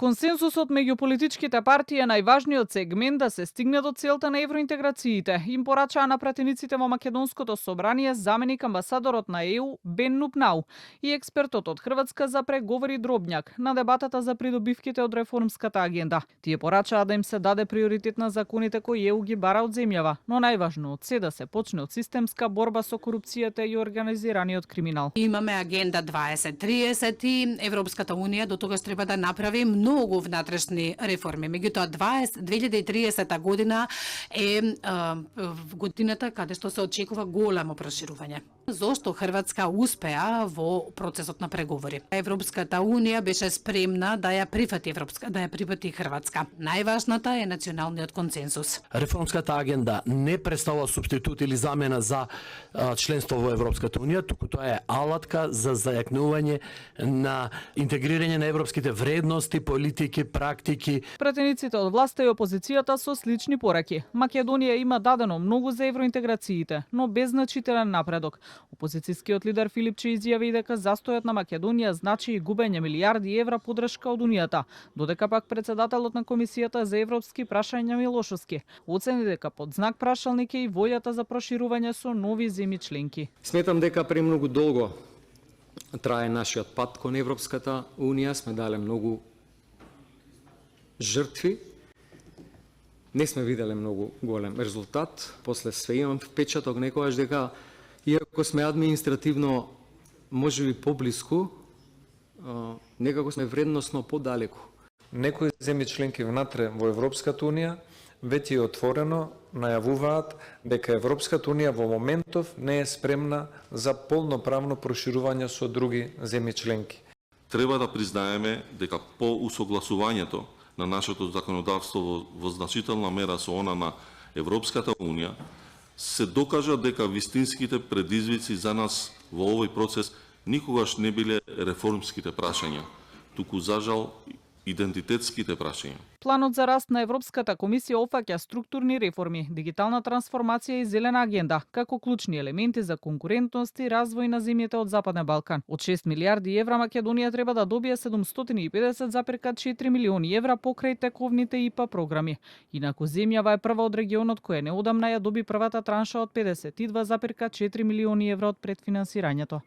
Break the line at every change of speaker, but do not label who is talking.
Консенсусот меѓу политичките партии е најважниот сегмент да се стигне до целта на евроинтеграциите, им порачаа на пратениците во Македонското собрание заменик амбасадорот на ЕУ Бен Нупнау и експертот од Хрватска за преговори Дробњак на дебатата за придобивките од реформската агенда. Тие порачаа да им се даде приоритет на законите кои ЕУ ги бара од земјава, но најважно од се да се почне од системска борба со корупцијата и организираниот криминал.
Имаме агенда 2030 и Европската унија до тогаш треба да направи многу внатрешни реформи. Меѓутоа 2030 година е годината каде што се очекува големо проширување. Зошто Хрватска успеа во процесот на преговори? Европската унија беше спремна да ја прифати Хрватска. Најважната е националниот консенсус.
Реформската агенда не представува супститут или замена за членство во Европската унија, туку тоа е алатка за зајакнување на интегрирање на европските вредности, политики, практики.
Пратениците од власта и опозицијата со слични пораки. Македонија има дадено многу за евроинтеграциите, но без значителен напредок. Опозицијскиот лидер Филипче изјави дека застојот на Македонија значи и губење милијарди евра поддршка од Унијата, додека пак председателот на Комисијата за европски прашања Милошовски оцени дека под знак прашалник е и волјата за проширување со нови земји членки.
Сметам дека премногу долго трае нашиот пат кон Европската унија, сме дале многу жртви. Не сме виделе многу голем резултат. После све имам впечаток некогаш дека иако сме административно можеби поблиску, некако сме вредносно подалеку.
Некои земји членки внатре во Европската унија веќе отворено најавуваат дека Европската унија во моментов не е спремна за полноправно проширување со други земји членки.
Треба да признаеме дека по усогласувањето на нашето законодавство во значителна мера со она на Европската унија се докажа дека вистинските предизвици за нас во овој процес никогаш не биле реформските прашања, туку за жал идентитетските прашања.
Планот за раст на Европската комисија опфаќа структурни реформи, дигитална трансформација и зелена агенда, како клучни елементи за конкурентност и развој на земјите од Западен Балкан. Од 6 милијарди евра Македонија треба да добие 750,4 милиони евра покрај тековните ИПА програми. Инаку земјава е прва од регионот која неодамна ја доби првата транша од 52,4 милиони евра од предфинансирањето.